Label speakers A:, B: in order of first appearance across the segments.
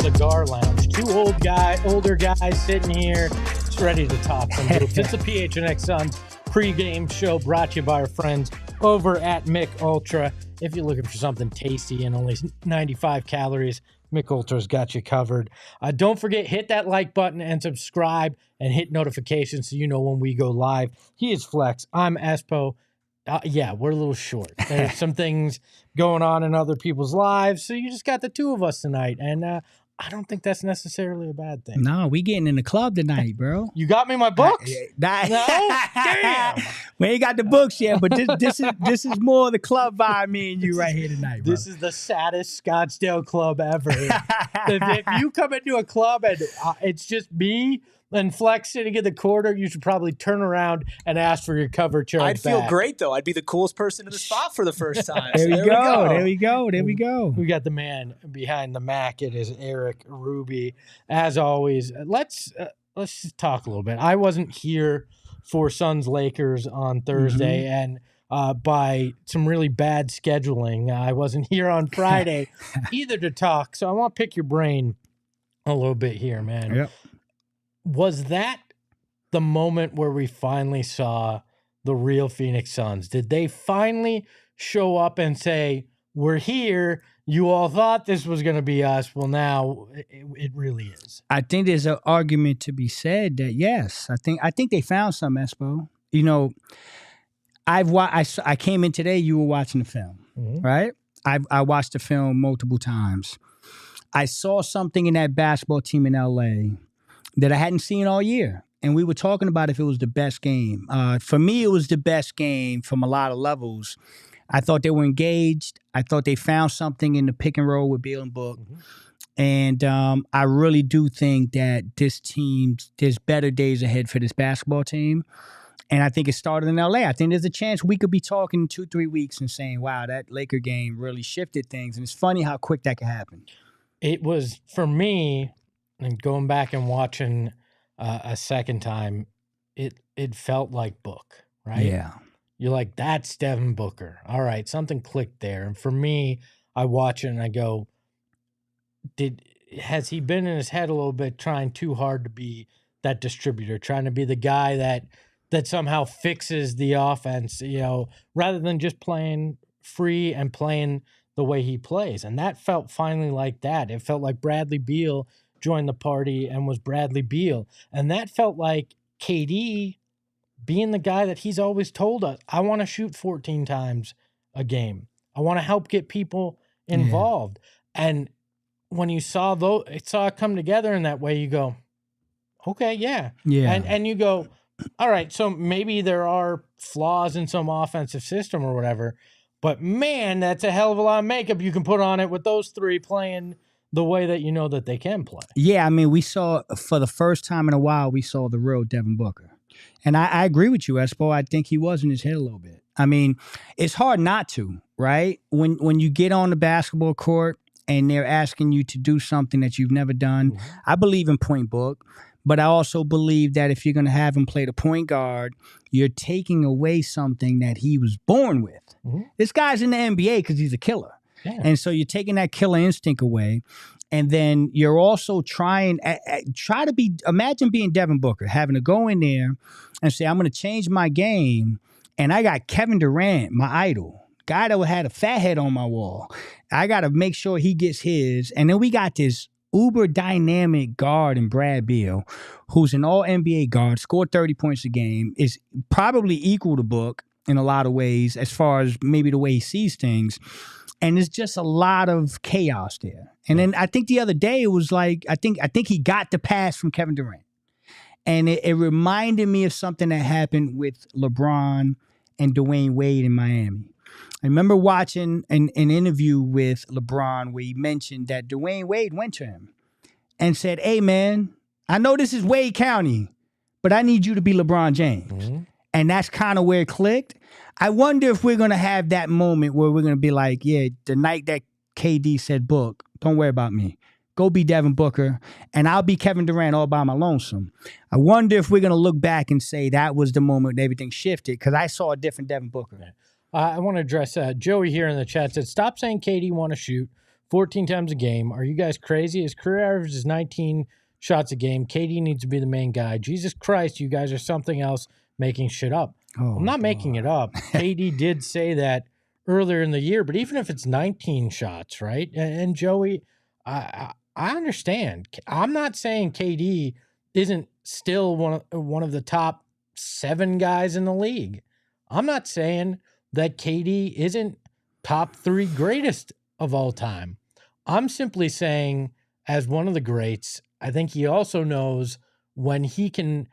A: Cigar lounge. Two older guys sitting here, just ready to talk some hoops. It's the PHNX Suns pregame show brought to you by our friends over at Michelob ULTRA. If you're looking for something tasty and only 95 calories, Michelob ULTRA's got you covered. Don't forget, hit that like button and subscribe and hit notifications so you know when we go live. He is Flex. I'm Espo. Yeah, we're a little short. There's some things going on in other people's lives, so you just got the two of us tonight, and I don't think that's necessarily a bad thing.
B: No, we getting in the club tonight, bro.
A: You got me my books? No? Damn.
B: We ain't got the books yet, but this is more the club vibe, me and you right here tonight, bro.
A: This is the saddest Scottsdale club ever. If you come into a club and it's just me and Flex sitting in the corner, you should probably turn around and ask for your cover charge
C: I'd feel great, though. I'd be the coolest person in the spot for the first time.
B: There we go.
A: We got the man behind the Mac. It is Eric Ruby. As always, let's just talk a little bit. I wasn't here for Suns Lakers on Thursday, and by some really bad scheduling, I wasn't here on Friday either to talk. So I want to pick your brain a little bit here, man.
B: Yep.
A: Was that the moment where we finally saw the real Phoenix Suns? Did they finally show up and say, we're here, you all thought this was going to be us, well, now it really is?
B: I think there's an argument to be said that, yes, I think they found some, Espo. You know, I came in today, you were watching the film, right? I watched the film multiple times. I saw something in that basketball team in L.A. that I hadn't seen all year. And we were talking about if it was the best game. For me, it was the best game from a lot of levels. I thought they were engaged. I thought they found something in the pick and roll with Beal and Book. And I really do think that this team, there's better days ahead for this basketball team. And I think it started in L.A. I think there's a chance we could be talking in 2-3 weeks and saying, wow, that Laker game really shifted things. And it's funny how quick that could happen.
A: It was, for me, and going back and watching a second time, it felt like Book, right?
B: Yeah.
A: You're like, that's Devin Booker. All right, something clicked there. And for me, I watch it and I go, has he been in his head a little bit trying too hard to be that distributor, trying to be the guy that somehow fixes the offense, you know, rather than just playing free and playing the way he plays? And that felt finally like that. It felt like Bradley Beal joined the party and was Bradley Beal. And that felt like KD being the guy that he's always told us, I want to shoot 14 times a game. I want to help get people involved. Yeah. And when you saw it come together in that way, you go, okay, yeah. And you go, all right, so maybe there are flaws in some offensive system or whatever, but man, that's a hell of a lot of makeup you can put on it with those three playing the way that you know that they can play.
B: Yeah, I mean, we saw, for the first time in a while, we saw the real Devin Booker. And I agree with you, Espo. I think he was in his head a little bit. I mean, it's hard not to, right? When you get on the basketball court and they're asking you to do something that you've never done, I believe in point Book, but I also believe that if you're going to have him play the point guard, you're taking away something that he was born with. This guy's in the NBA because he's a killer. Yeah. And so you're taking that killer instinct away. And then you're also imagine being Devin Booker, having to go in there and say, I'm going to change my game. And I got Kevin Durant, my idol, guy that had a fat head on my wall. I got to make sure he gets his. And then we got this uber dynamic guard in Brad Beal, who's an all NBA guard, scored 30 points a game, is probably equal to Book in a lot of ways as far as maybe the way he sees things. And there's just a lot of chaos there. And then I think the other day it was like, I think he got the pass from Kevin Durant. And it reminded me of something that happened with LeBron and Dwayne Wade in Miami. I remember watching an interview with LeBron where he mentioned that Dwayne Wade went to him and said, hey, man, I know this is Wade County, but I need you to be LeBron James. Mm-hmm. And that's kind of where it clicked. I wonder if we're going to have that moment where we're going to be like, yeah, the night that KD said, Book, don't worry about me. Go be Devin Booker, and I'll be Kevin Durant all by my lonesome. I wonder if we're going to look back and say that was the moment everything shifted, because I saw a different Devin Booker.
A: I want to address Joey here in the chat said, stop saying KD want to shoot 14 times a game. Are you guys crazy? His career average is 19 shots a game. KD needs to be the main guy. Jesus Christ, you guys are something else making shit up. Oh, I'm not making it up. KD did say that earlier in the year, but even if it's 19 shots, right? And Joey, I understand. I'm not saying KD isn't still one of the top 7 guys in the league. I'm not saying that KD isn't top 3 greatest of all time. I'm simply saying, as one of the greats, I think he also knows when he can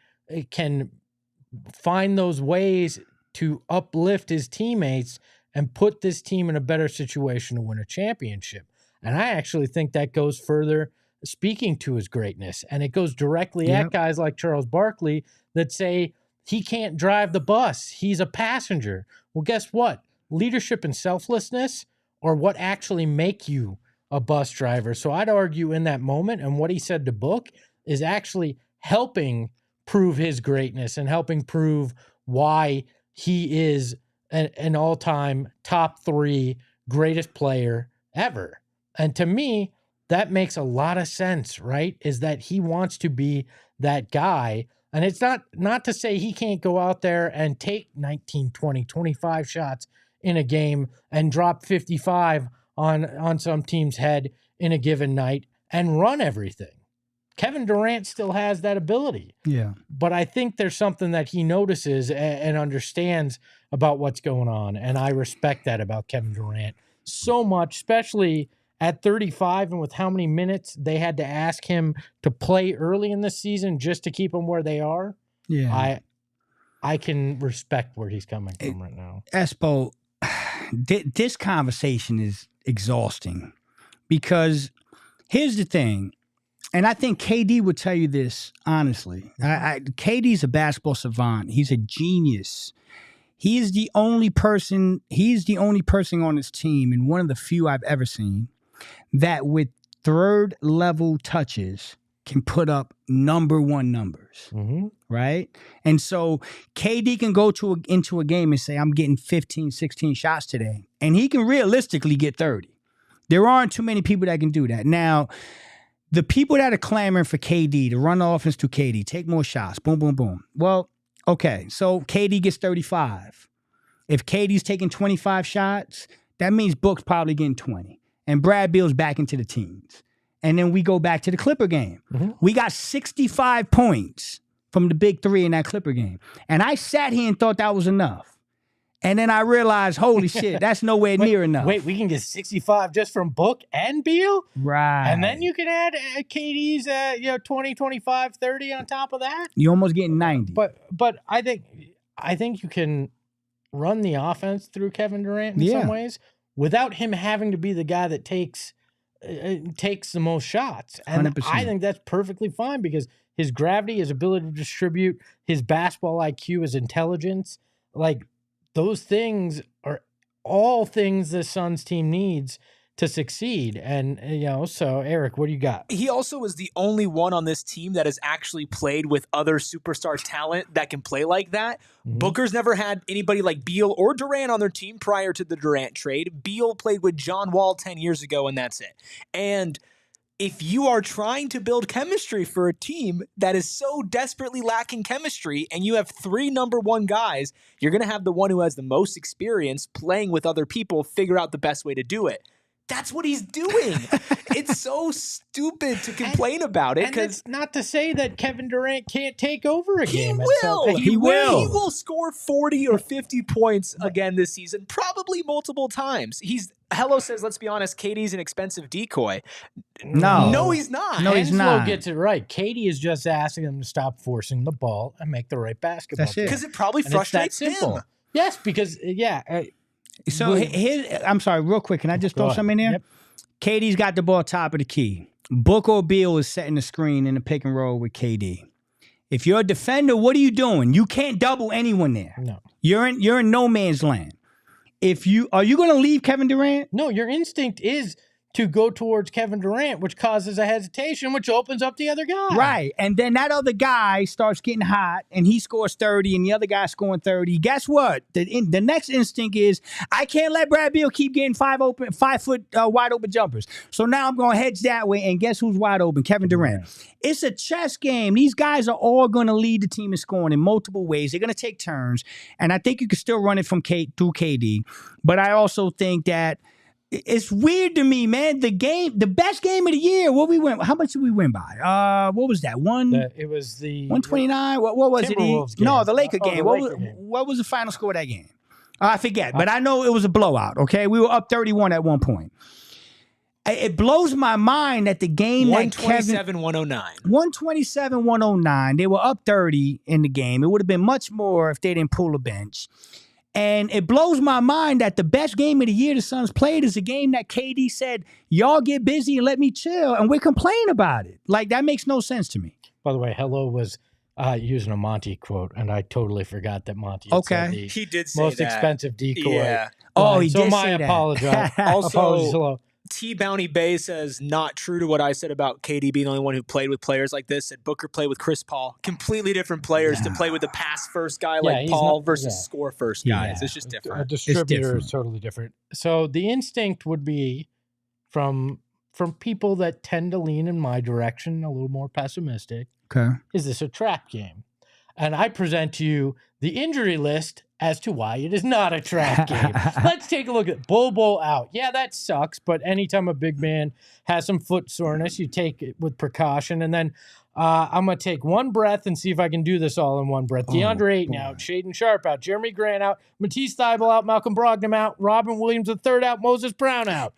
A: find those ways to uplift his teammates and put this team in a better situation to win a championship. And I actually think that goes further, speaking to his greatness. And it goes directly at guys like Charles Barkley that say he can't drive the bus. He's a passenger. Well, guess what? Leadership and selflessness are what actually make you a bus driver. So I'd argue in that moment, and what he said to Book is actually helping prove his greatness and helping prove why he is an all-time top 3 greatest player ever. And to me, that makes a lot of sense, right? Is that he wants to be that guy. And it's not to say he can't go out there and take 19, 20, 25 shots in a game and drop 55 on some team's head in a given night and run everything. Kevin Durant still has that ability.
B: Yeah.
A: But I think there's something that he notices and understands about what's going on. And I respect that about Kevin Durant so much, especially at 35 and with how many minutes they had to ask him to play early in the season just to keep them where they are.
B: Yeah.
A: I can respect where he's coming from right now.
B: Espo, this conversation is exhausting because here's the thing, and I think KD would tell you this honestly. KD's a basketball savant. He's a genius. He is the only person on his team, and one of the few I've ever seen, that with third level touches can put up number 1 numbers, right? And so KD can go into a game and say, I'm getting 15, 16 shots today, and he can realistically get 30. There aren't too many people that can do that. Now, the people that are clamoring for KD to run the offense to KD, take more shots, boom, boom, boom. Well, okay, so KD gets 35. If KD's taking 25 shots, that means Book's probably getting 20. And Brad Beal's back into the teens. And then we go back to the Clipper game. We got 65 points from the big 3 in that Clipper game. And I sat here and thought that was enough. And then I realized, holy shit, that's nowhere near enough.
A: Wait, we can get 65 just from Book and Beal?
B: Right.
A: And then you can add KD's 20, 25, 30 on top of that?
B: You're almost getting 90.
A: But I think you can run the offense through Kevin Durant in some ways without him having to be the guy that takes the most shots. And
B: 100%.
A: I think that's perfectly fine because his gravity, his ability to distribute, his basketball IQ, his intelligence, like those things are all things the Suns team needs to succeed. And, so Eric, what do you got?
C: He also is the only one on this team that has actually played with other superstar talent that can play like that. Booker's never had anybody like Beal or Durant on their team prior to the Durant trade. Beal played with John Wall 10 years ago, and that's it. And if you are trying to build chemistry for a team that is so desperately lacking chemistry and you have 3 number 1 guys, you're going to have the one who has the most experience playing with other people figure out the best way to do it. That's what he's doing. It's so stupid to complain about it.
A: And it's not to say that Kevin Durant can't take over a game.
C: He will. He will score 40 or 50 points again this season, probably multiple times. He's Hello says, let's be honest, KD's an expensive decoy.
B: No,
C: he's not.
B: No, he's
A: Henslow
B: not.
A: gets it right. Katie is just asking him to stop forcing the ball and make the right basketball.
B: That's it.
C: Because it probably
A: And it's that
C: frustrates
A: simple.
C: him.
A: Yes, because
B: So I'm sorry, real quick. Can I just throw something in there?
A: Yep.
B: KD's got the ball top of the key. Booker or Beal is setting the screen in the pick and roll with KD. If you're a defender, what are you doing? You can't double anyone there.
A: No.
B: You're in no man's land. Are you going to leave Kevin Durant?
A: No, your instinct is to go towards Kevin Durant, which causes a hesitation, which opens up the other guy.
B: Right. And then that other guy starts getting hot and he scores 30 and the other guy's scoring 30. Guess what? The next instinct is I can't let Brad Beal keep getting 5 foot wide open jumpers. So now I'm going to hedge that way. And guess who's wide open? Kevin Durant. It's a chess game. These guys are all going to lead the team in scoring in multiple ways. They're going to take turns. And I think you can still run it from through KD. But I also think that it's weird to me, man. The best game of the year. How much did we win by? What was that?
A: It was the
B: 129. What was it?
A: Timberwolves game.
B: No, the Laker game.
A: Game.
B: What was the final score of that game? I forget, but I know it was a blowout. Okay, we were up 31 at one point. It blows my mind that the game
C: 127-109.
B: 127-109. They were up 30 in the game. It would have been much more if they didn't pull a bench. And it blows my mind that the best game of the year the Suns played is a game that KD said, y'all get busy and let me chill. And we're complaining about it. Like, that makes no sense to me.
A: By the way, Hello was using a Monty quote, and I totally forgot that Monty had said the
C: he did say
A: most
C: that.
A: expensive decoy.
C: Yeah.
B: Oh, he
A: so
B: did
A: my
B: say that.
A: apologize.
C: Also,
A: Apologies, Hello.
C: T Bounty Bay says, not true to what I said about KD being the only one who played with players like this. Said Booker played with Chris Paul. Completely different players to play with the pass first guy like Paul versus score first guys. It's just different.
A: A distributor is totally different. So the instinct would be from people that tend to lean in my direction, a little more pessimistic.
B: Okay.
A: Is this a trap game? And I present to you the injury list as to why it is not a trap game. Let's take a look at Bol out. Yeah, that sucks, but anytime a big man has some foot soreness, you take it with precaution. And then I'm going to take one breath and see if I can do this all in one breath. DeAndre Ayton out, Shaden Sharp out, Jeremy Grant out, Matisse Thybulle out, Malcolm Brogdon out, Robin Williams III out, Moses Brown out.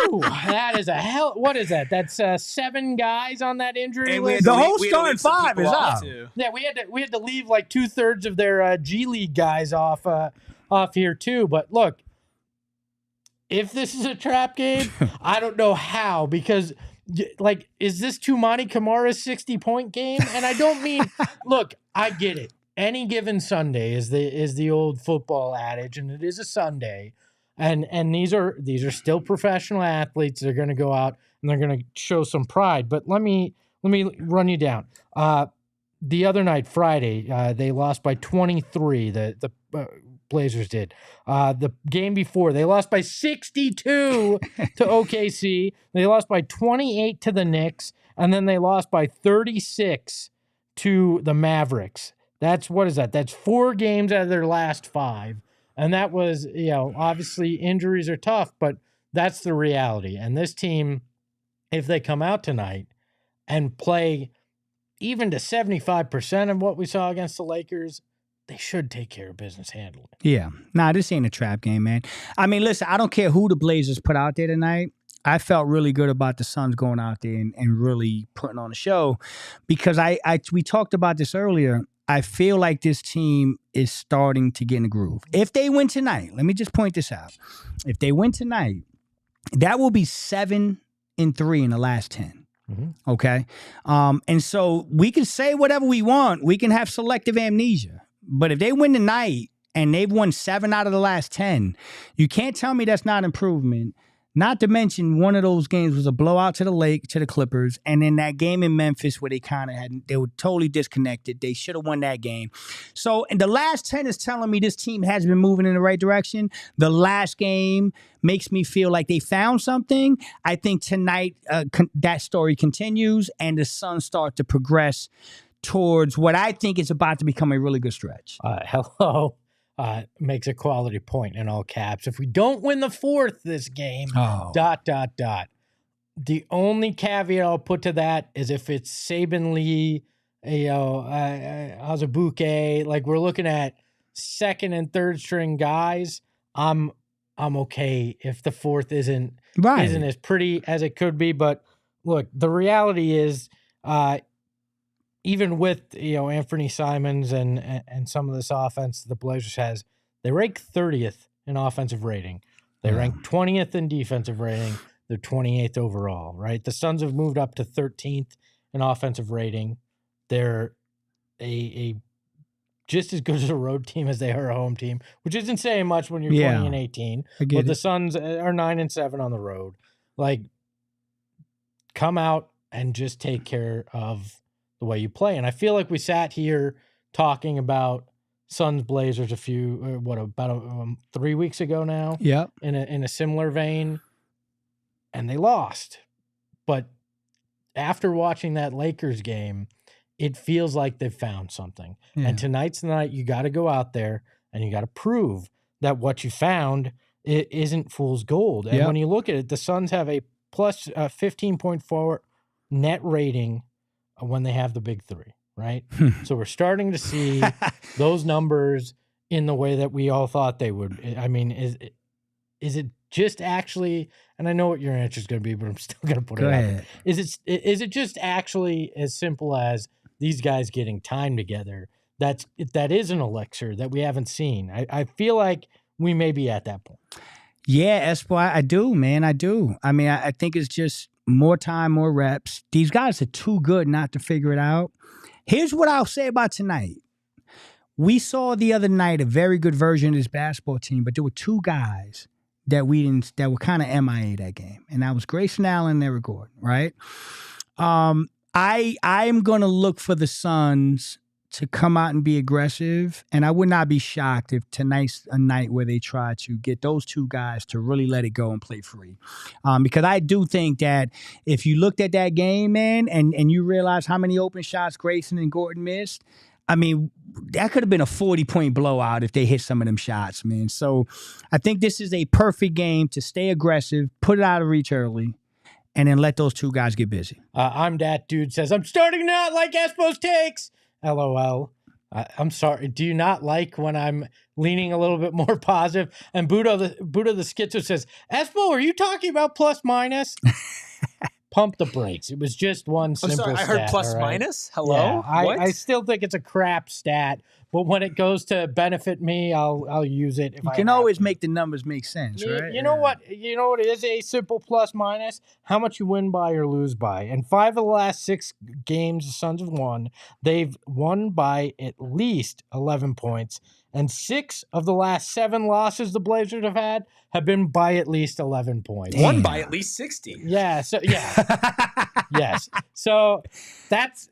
A: Woo! That is a hell. What is that? That's 7 guys on that injury list.
B: The whole starting 5 is out.
C: Yeah,
A: we had to leave like 2/3 of their G League guys off here too. But look, if this is a trap game, I don't know how, because like, is this Toumani Kamara's 60-point game? And I don't mean, look, I get it. Any given Sunday is the old football adage, and it is a Sunday. And these are still professional athletes. They're going to go out and they're going to show some pride. But let me run you down. The other night, Friday, they lost by 23. The Blazers did. The game before, they lost by 62 to OKC. They lost by 28 to the Knicks, and then they lost by 36 to the Mavericks. What is that? That's 4 games out of their last 5. And that was, obviously injuries are tough, but that's the reality. And this team, if they come out tonight and play even to 75% of what we saw against the Lakers, they should take care of business handling.
B: Yeah. Nah, this ain't a trap game, man. I mean, listen, I don't care who the Blazers put out there tonight. I felt really good about the Suns going out there and really putting on a show, because we talked about this earlier. I feel like this team is starting to get in the groove. If they win tonight, let me just point this out. If they win tonight, that will be 7-3 in the last 10. Mm-hmm. Okay? And so we can say whatever we want. We can have selective amnesia. But if they win tonight and they've won 7 out of the last 10, you can't tell me that's not improvement. Not to mention, one of those games was a blowout to the Clippers, and then that game in Memphis where they were totally disconnected. They should have won that game. So, and the last 10 is telling me this team has been moving in the right direction. The last game makes me feel like they found something. I think tonight that story continues, and the Suns start to progress towards what I think is about to become a really good stretch.
A: Hello. Makes a quality point in all caps. If we don't win the 4th this game, ... The only caveat I'll put to that is if it's Saban Lee, Azubuike, like we're looking at 2nd and 3rd string guys, I'm I'm okay if the fourth isn't
B: Right.
A: as pretty as it could be. But look, the reality is, even with Anthony Simons and some of this offense the Blazers has, they rank 30th in offensive rating. They rank 20th in defensive rating. They're 28th overall, right? The Suns have moved up to 13th in offensive rating. They're a just as good as a road team as they are a home team, which isn't saying much when you're 20 and 18. But the Suns are 9-7 on the road. Like, come out and just take care of the way you play. And I feel like we sat here talking about Suns Blazers about 3 weeks ago now.
B: Yep.
A: In a similar vein, and they lost. But after watching that Lakers game, it feels like they've found something. Yeah. And tonight's the night you got to go out there and you got to prove that what you found isn't fool's gold. And when you look at it, the Suns have a plus 15.4 net rating when they have the big three, right? So we're starting to see those numbers in the way that we all thought they would. I mean, is it just actually, and I know what your answer is going to be, but I'm still going to put it out there. Is it just actually as simple as these guys getting time together? That is an elixir that we haven't seen. I feel like we may be at that point.
B: Yeah, Espo, I do, man. I do. I mean, I think it's just more time, more reps. These guys are too good not to figure it out. Here's what I'll say about tonight. We saw the other night a very good version of this basketball team, but there were two guys that were kind of MIA that game. And that was Grayson Allen and Eric Gordon, right? I am going to look for the Suns to come out and be aggressive, and I would not be shocked if tonight's a night where they try to get those two guys to really let it go and play free. Because I do think that if you looked at that game, man, and you realize how many open shots Grayson and Gordon missed, I mean, that could have been a 40-point blowout if they hit some of them shots, man. So I think this is a perfect game to stay aggressive, put it out of reach early, and then let those two guys get busy.
A: I'm that dude says, I'm starting to not like Espo's takes. LOL. I'm sorry. Do you not like when I'm leaning a little bit more positive? And Buddha the Schizo says, Espo, are you talking about plus minus? Pump the brakes. It was just one simple stat.
C: I heard plus minus? Hello?
A: Yeah, I still think it's a crap stat, but when it goes to benefit me, I'll use it.
B: You can always make the numbers make sense, right?
A: You know what? You know what is a simple plus minus? How much you win by or lose by. And 5 of the last 6 games the Suns have won, they've won by at least 11 points. And 6 of the last 7 losses the Blazers have had have been by at least 11 points.
C: Won by at least 60.
A: Yeah. So yes. So that's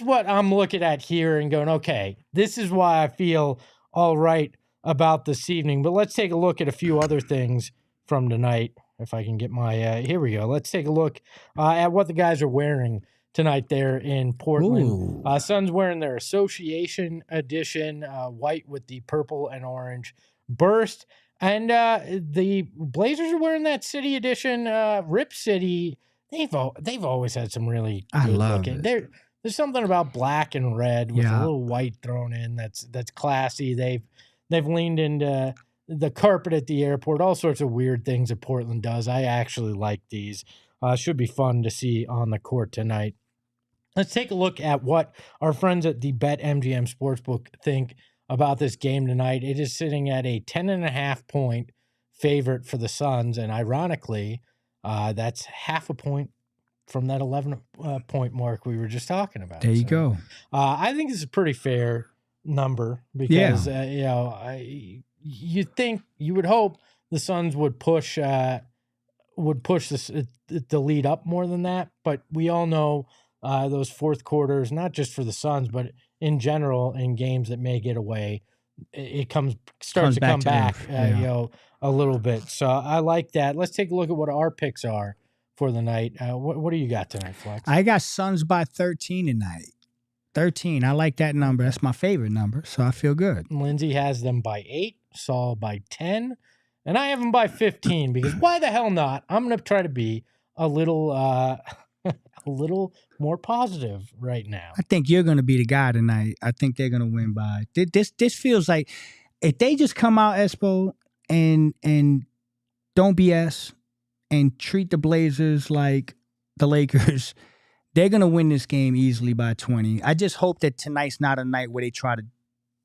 A: what I'm looking at here and going, okay, this is why I feel all right about this evening. But let's take a look at a few other things from tonight. If I can get my here we go. Let's take a look at what the guys are wearing tonight there in Portland. Suns wearing their association edition, white with the purple and orange burst. And the Blazers are wearing that city edition, Rip City. They've always had some really good looking. There's something about black and red with a little white thrown in that's classy. They've leaned into the carpet at the airport, all sorts of weird things that Portland does. I actually like these. Should be fun to see on the court tonight. Let's take a look at what our friends at the BetMGM Sportsbook think about this game tonight. It is sitting at a 10.5 point favorite for the Suns, and ironically, that's half a point from that 11 point mark we were just talking about.
B: There you go.
A: I think this is a pretty fair number because you would hope the Suns would push the lead up more than that, but we all know those fourth quarters, not just for the Suns, but in general in games that may get away, it starts to come back a little bit. So I like that. Let's take a look at what our picks are for the night. What do you got tonight, Flex?
B: I got Suns by 13 tonight. 13. I like that number. That's my favorite number, so I feel good.
A: Lindsay has them by 8, Saul by 10, and I have them by 15 because why the hell not? I'm going to try to be a little more positive right now.
B: I think you're going to be the guy tonight. I think they're going to win by. This feels like if they just come out, Espo, and don't BS and treat the Blazers like the Lakers. They're going to win this game easily by 20. I just hope that tonight's not a night where they try to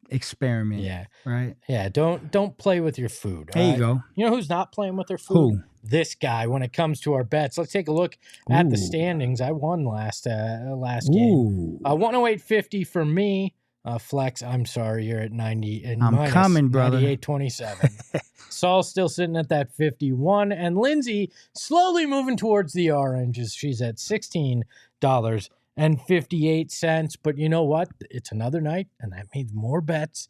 B: experiment.
A: Yeah.
B: Right?
A: Yeah, don't play with your food.
B: There you go.
A: You know who's not playing with their food?
B: Who?
A: This guy when it comes to our bets. Let's take a look at the standings. I won last game. 108.50 for me. Flex, I'm sorry, you're at 90 and
B: I'm coming, brother.
A: 98.27. Saul's still sitting at that 51, and Lindsay slowly moving towards the oranges. She's at $16.58. But you know what? It's another night, and that means more bets.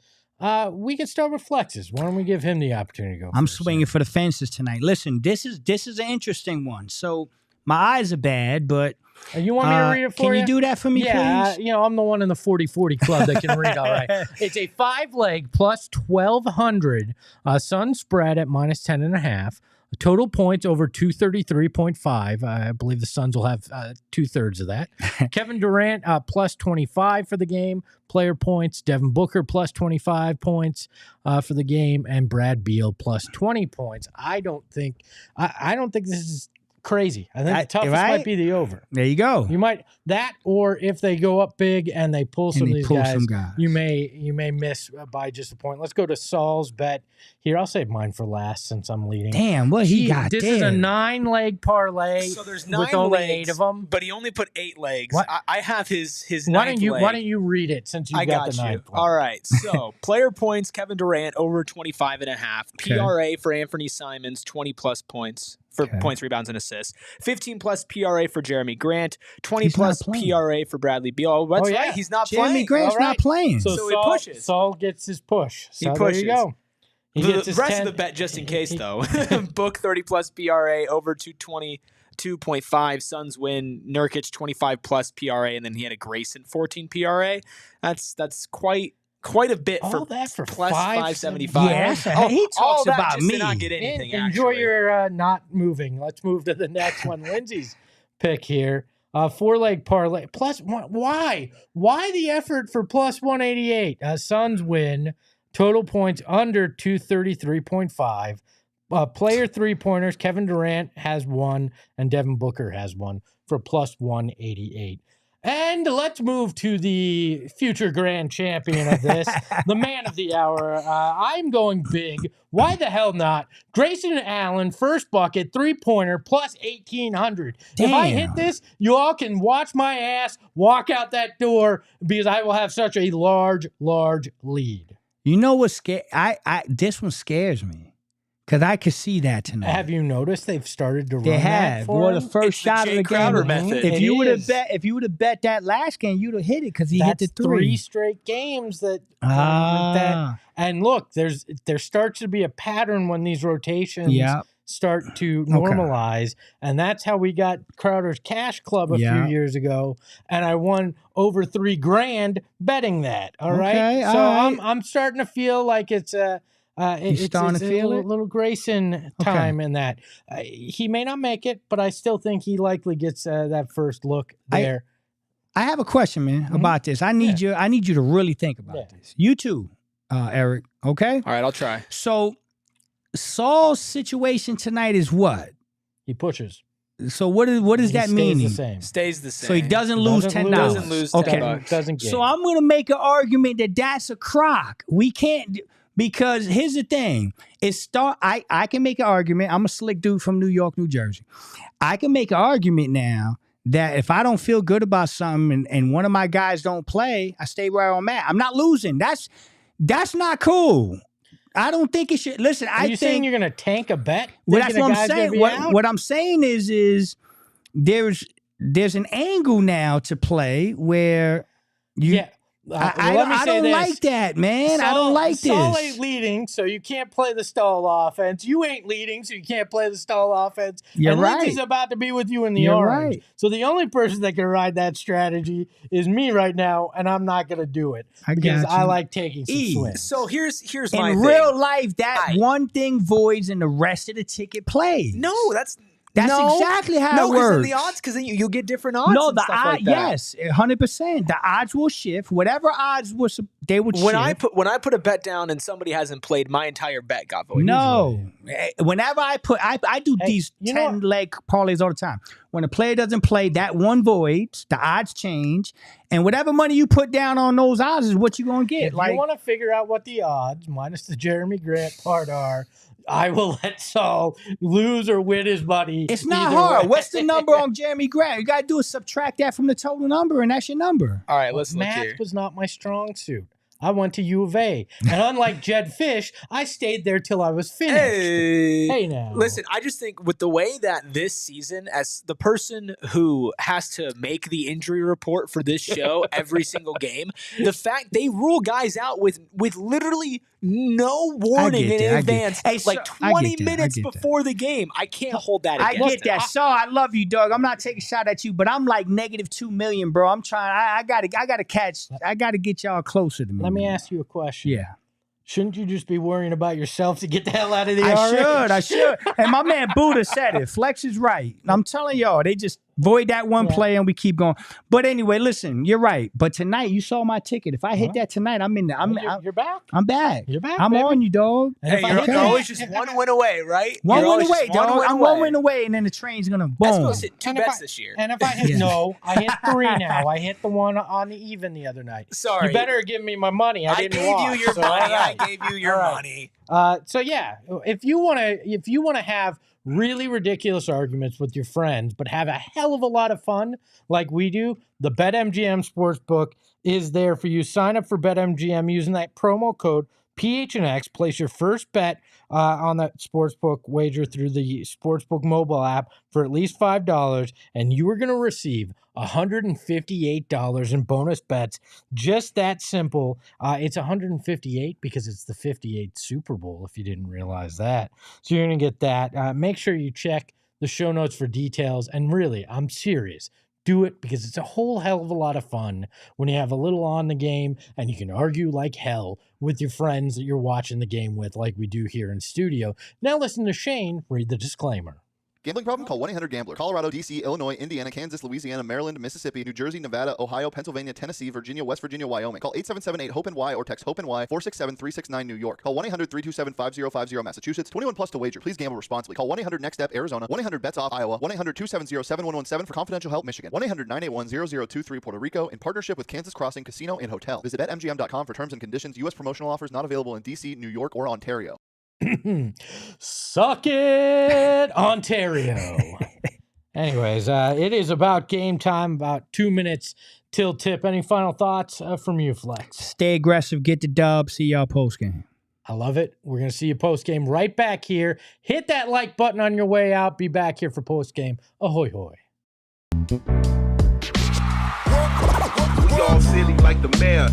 A: We can start with Flexes. Why don't we give him the opportunity to go?
B: I'm
A: first?
B: swinging for the fences tonight. Listen, this is an interesting one. So my eyes are bad, but
A: you want me to read it for you?
B: Can you do that for me, please?
A: I'm the one in the 40-40 club that can read all right. It's a 5-leg plus 1,200 Sun spread at minus 10.5. Total points over 233.5. I believe the Suns will have 2/3 of that. Kevin Durant plus 25 for the game. Player points. Devin Booker plus 25 points for the game, and Brad Beal plus 20 points. I don't think this is crazy. I think the toughest might be the over.
B: There you go.
A: You might that, or if they go up big and they pull some of these guys, you may miss by just a point. Let's go to Saul's bet here. I'll save mine for last since I'm leading.
B: Damn, what he got?
A: This is a 9-leg parlay.
C: So there's 9
A: with only
C: legs,
A: 8 of them,
C: but he only put 8 legs.
A: What?
C: I have his
A: Why
C: ninth
A: don't you
C: leg.
A: Why don't you read it since you got the 9th one?
C: All right. So player points: Kevin Durant over 25.5. PRA for Anthony Simons 20+ points. For points, rebounds, and assists. 15+ PRA for Jeremy Grant. 20+ PRA for Bradley Beal. Oh, that's right. He's not playing.
B: Jeremy Grant's not playing.
A: So
C: he pushes.
A: Saul gets his push. So
C: he pushes.
A: There you go.
C: The rest of the bet, just in case, though. Book 30+ PRA over 222.5. Suns win. Nurkic 25+ PRA, and then he had a Grayson 14 PRA. That's quite a bit
A: all
C: for
A: that for
C: plus
A: 575.
B: Yes, he talks about
C: just
B: me.
C: To not get anything,
A: Enjoy
C: actually.
A: your not moving. Let's move to the next one. Lindsay's pick here. 4-leg parlay. Plus one. Why the effort for plus 188? Suns win. Total points under 233.5. Player 3-pointers. Kevin Durant has 1 and Devin Booker has 1 for plus 188. And let's move to the future grand champion of this, the man of the hour. I'm going big. Why the hell not? Grayson Allen, first bucket, 3-pointer, plus 1,800.
B: Damn.
A: If I hit this, you all can watch my ass walk out that door because I will have such a large lead.
B: You know what? This one scares me. Because I could see that tonight.
A: Have you noticed they've started to run
B: They
A: that
B: have.
A: for
B: Well, the
A: him?
B: first shot of the game.
C: Method.
B: If you would have bet that last game, you'd have hit it because he hit the 3.
A: 3 straight games that. And look, there starts to be a pattern when these rotations start to normalize, and that's how we got Crowder's Cash Club a few years ago, and I won over $3,000 betting that. All right, so I'm starting to feel like it's it's a little Grayson time in that. He may not make it, but I still think he likely gets that first look there.
B: I have a question, man, about this. I need you to really think about this. You too, Eric. Okay.
C: All right, I'll try.
B: So Saul's situation tonight is what?
A: He pushes.
B: So what does that mean?
C: Stays the same.
B: So he doesn't lose $10.
C: Doesn't lose $10.
A: Doesn't get.
B: So I'm gonna make an argument that's a crock. We can't. Because here's the thing, I can make an argument. I'm a slick dude from New York, New Jersey. I can make an argument now that if I don't feel good about something and one of my guys don't play, I stay where I'm at. I'm not losing. That's not cool. I don't think it should. Listen,
A: Are you saying you're going to tank a bet?
B: Well, that's what I'm saying. What I'm saying is there's an angle now to play where you. Yeah. I don't like that, man. I don't like this.
A: Saul ain't leading, so you can't play the stall offense. You ain't leading, so you can't play the stall offense.
B: You're right.
A: Lindsay's about to be with you in the orange. Right. So the only person that can ride that strategy is me right now, and I'm not going to do it because I like taking some swings.
C: So here's my thing.
B: In real life, that one thing voids and the rest of the ticket plays.
C: No, that's
B: That's
C: No.
B: exactly how
C: No,
B: it works.
C: because the odds, because then you'll get different odds.
B: No,
C: and
B: the
C: stuff
B: odds,
C: like that.
B: yes, 100%. The odds will shift. Whatever odds they would
C: When
B: shift.
C: I put a bet down and somebody hasn't played, my entire bet got voided.
B: No. Whenever I do these 10-leg parlays all the time. When a player doesn't play, that one voids, the odds change, and whatever money you put down on those odds is what you're going to get.
A: If you want to figure out what the odds, minus the Jeremy Grant part, are, I will let Saul lose or win his money.
B: It's not
A: either
B: hard.
A: way.
B: What's the number on Jeremy Grant? You got to do is subtract that from the total number, and that's your number.
C: All right, let's look
A: Math
C: here.
A: was not my strong suit. I went to U of A. And unlike Jed Fish, I stayed there till I was finished. Hey now.
C: Listen, I just think with the way that this season, as the person who has to make the injury report for this show every single game, the fact they rule guys out with literally no warning in advance, like 20 minutes before the game. I can't hold that against
B: I get that. So I love you, dog. I'm not taking a shot at you, but I'm like -2 million, bro. I'm trying. I gotta get y'all closer to me.
A: Let me ask you a question.
B: Yeah.
A: Shouldn't you just be worrying about yourself to get the hell out of the
B: I should. And my man Buddha said it. Flex is right. I'm telling y'all, they just void that one play and we keep going. But anyway, listen, you're right. But tonight, you saw my ticket. If I hit that tonight, I'm in there.
A: You're back.
B: I'm back.
A: You're back.
B: I'm
A: baby.
B: on you, dog.
C: Hey, you're always just one win away, right?
B: One win away, dog. I'm 1 win away, and then the train's gonna boom.
C: I'm supposed to hit 2 bets this year.
A: And if I hit I hit 3 now. I hit the one on the even the other night.
C: Sorry.
A: You better give me my money. I didn't
C: gave you
A: walk,
C: your
A: so
C: money.
A: all right.
C: I gave you your money.
A: So yeah, if you wanna have really ridiculous arguments with your friends, but have a hell of a lot of fun like we do, the BetMGM Sportsbook is there for you. Sign up for BetMGM using that promo code PHNX. Place your first bet on that sportsbook wager through the Sportsbook mobile app for at least $5, and you are going to receive $158 in bonus bets. Just that simple. It's 158 because it's the 58th Super Bowl, if you didn't realize that. So you're going to get that. Make sure you check the show notes for details. And really, I'm serious. Do it because it's a whole hell of a lot of fun when you have a little on the game and you can argue like hell with your friends that you're watching the game with, like we do here in studio. Now listen to Shane read the disclaimer.
D: Gambling problem? Call 1-800-GAMBLER. Colorado, D.C., Illinois, Indiana, Kansas, Louisiana, Maryland, Mississippi, New Jersey, Nevada, Ohio, Pennsylvania, Tennessee, Virginia, West Virginia, Wyoming. Call 877-8-HOPE-NY or text HOPE-NY 467-369 New York. Call 1-800-327-5050 Massachusetts. 21 plus to wager. Please gamble responsibly. Call 1-800-NEXT-STEP Arizona. 1-800-BETS-OFF Iowa. 1-800-270-7117 for confidential help Michigan. 1-800-981-0023 Puerto Rico in partnership with Kansas Crossing Casino and Hotel. Visit BetMGM.com for terms and conditions. U.S. promotional offers not available in D.C., New York, or Ontario.
A: Suck it, Ontario. Anyways, it is about game time, about 2 minutes till tip. Any final thoughts from you, Flex?
B: Stay aggressive, get the dub, see y'all post-game.
A: I love it. We're going to see you post-game right back here. Hit that like button on your way out. Be back here for post-game. Ahoy, hoy.
E: We all silly like the mayor.